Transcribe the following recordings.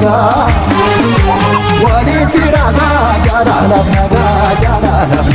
naga wali tiraga jara laf naga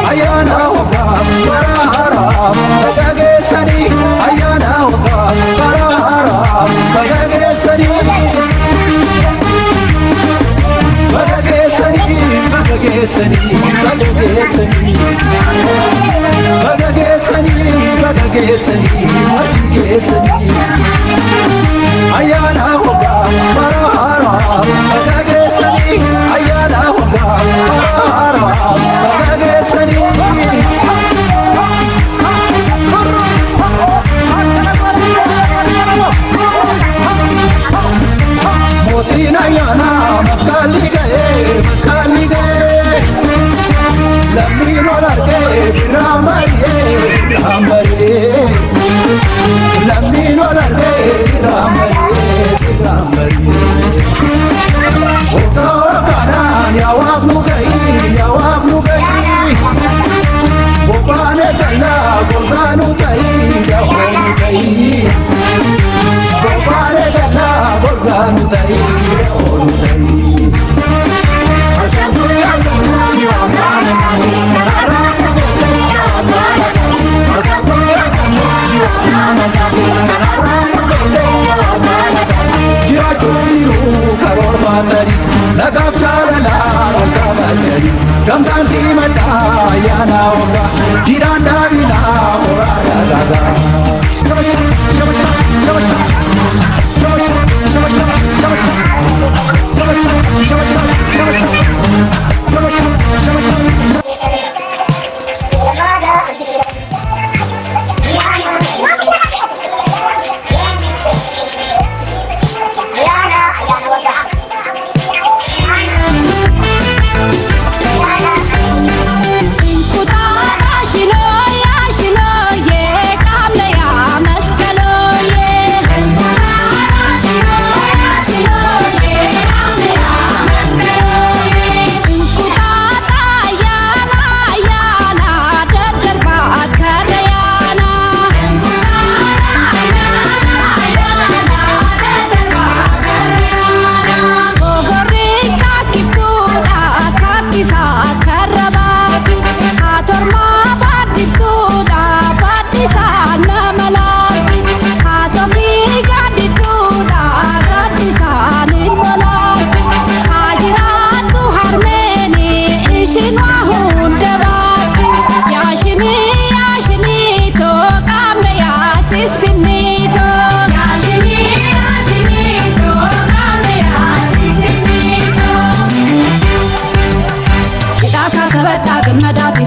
ayana hoga parahara bagagesani ayana hoga parahara bagagesani ayana hoga parahara bagagesani ayana hoga parahara bagagesani motina yana maskali gaye lammi nolarge ramariye lammi nolarge ramariye oka kanan yawab nugai bopane talla golganu tai yawanu tai bopane talla golganu tai yawanu tai Gamdan si mata yana oga jiranda bila ora daga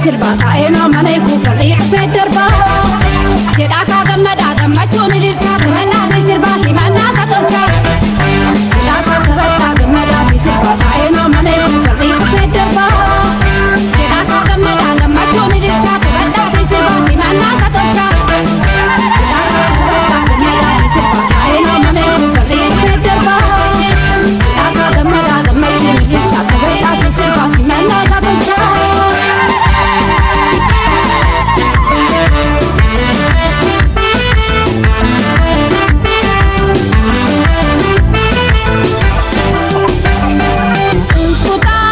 sirba kaena mane ku fari federba jeda ka gamma chuni dilcha gamna sirba simana satolcha jeda ka gamma sirba kaena mane ku fari federba jeda ka gamma chuni dilcha gamna sirba simana satolcha sirba kaena mane ku fari federba jeda ka gamma chuni dilcha gamna sirba simana satolcha puta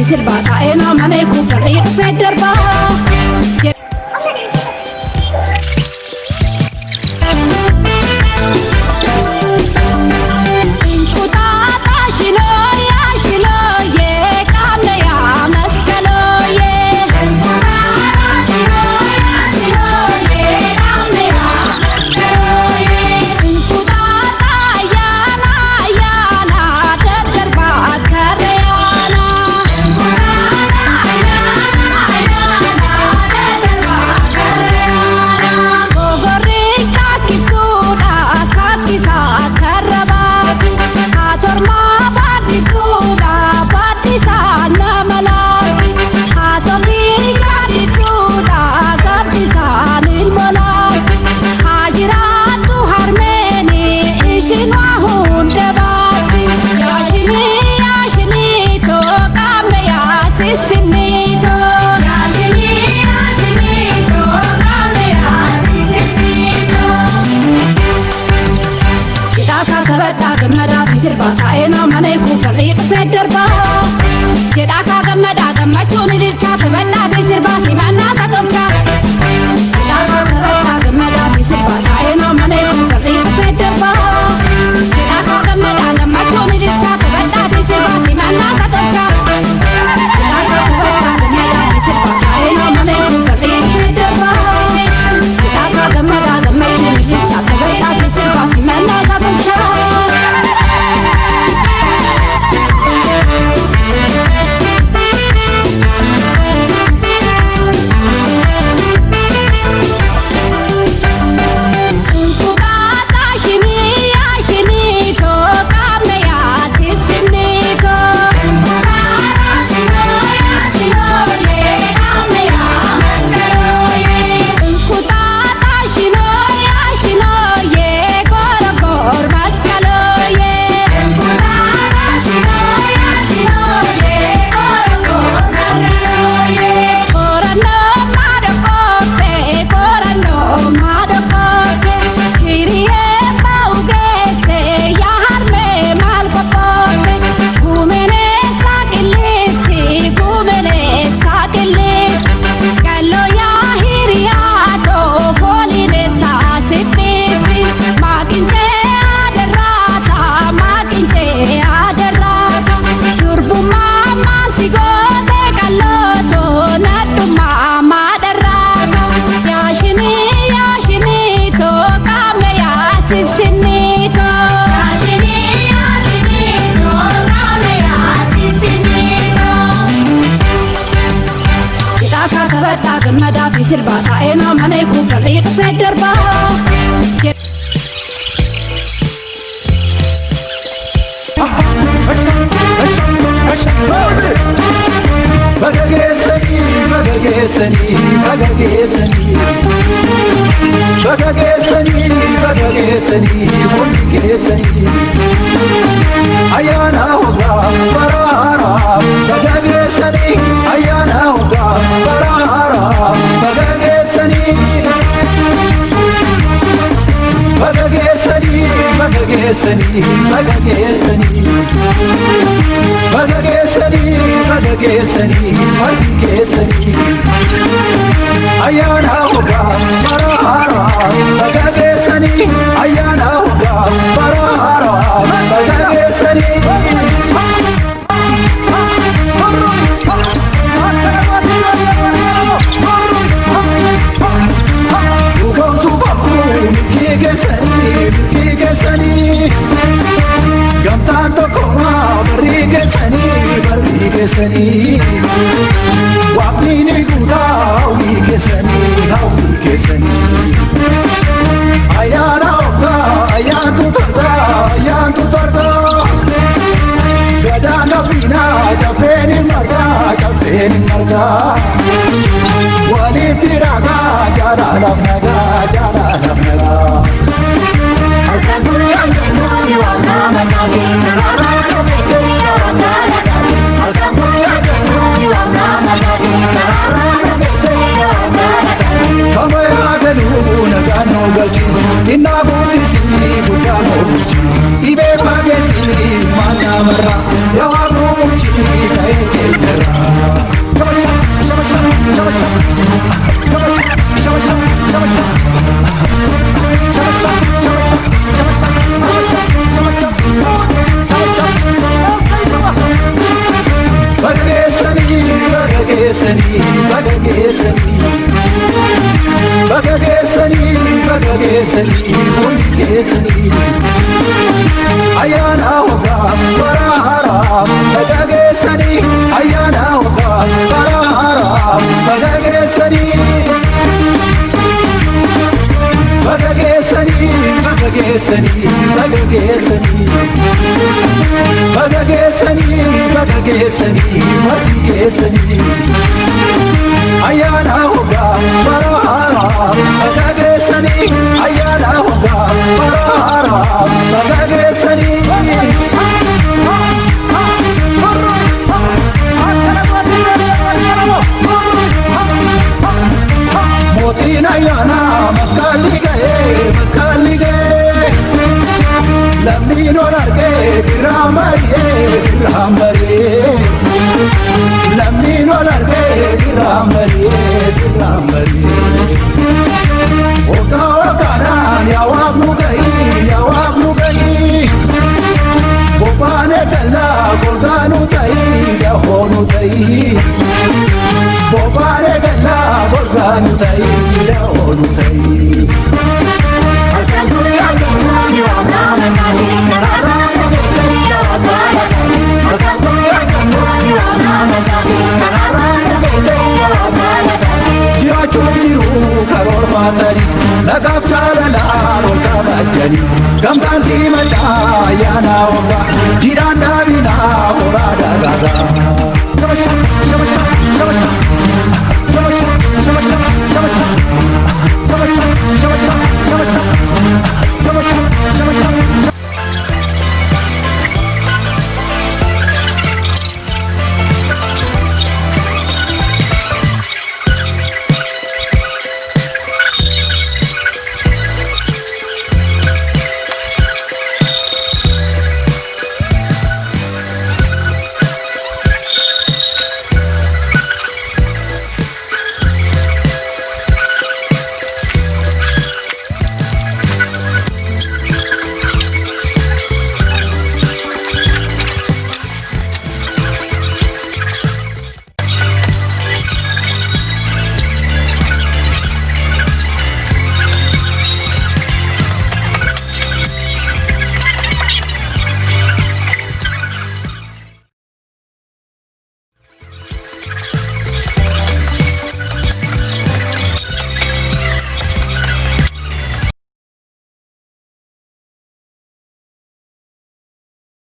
sirba ta'ena mana ku farri federba sirba ta'ena mana ku farri federba jedha ka gamada gamachun dircha taballa sirba simana satolcha jedha ka gamada sirba ta'ena mana ku farri federba jedha ka gamada gamachun dircha taballa sirba simana satolcha jedha ka gamada sirba ta'ena mana ku farri federba jedha ka gamada gamachun dircha taballa sirba simana satolcha sirba ta'ena mana ku farri federba Bagagesani, bagagesani, bagagesani, bagagesani, bagagesani, bagagesani. Ayana hoga parara, bagagesani. Ayana hoga parara, bagagesani. Bagagesani, bagagesani, bagagesani. Bagagesani, bagagesani, bagagesani. Ayana hoga parara, bagagesani. Ayana hoga parara, bagagesani. Gamtaan tokko barrii keessanii waaqni ni guutaa hawwii keessanii ayyaana hoggaa ayyaantu torba gadaana fiinaa dafeen hin margaa walitti ragaa jaalalaaf nagaa Ibe pagesi mana mara, ya wamu chini kai ayana hoga barahara bagagesani ayana hoga barahara bagagesani bagagesani bagagesani bagagesani bagagesani bagagesani bagagesani ayana hoga barahara bagagesani ayana hoga barahara bagagesani motina ayana maskali gaye lamni norarge biramariye lamni norarge biramariye oka kana yawabnu gai bopane kala golganu tai yahonu tai bopane kala golganu tai yahonu tai Nagaf chalala roka bajani gamtan si macha yana hoga jiran davina horada gaga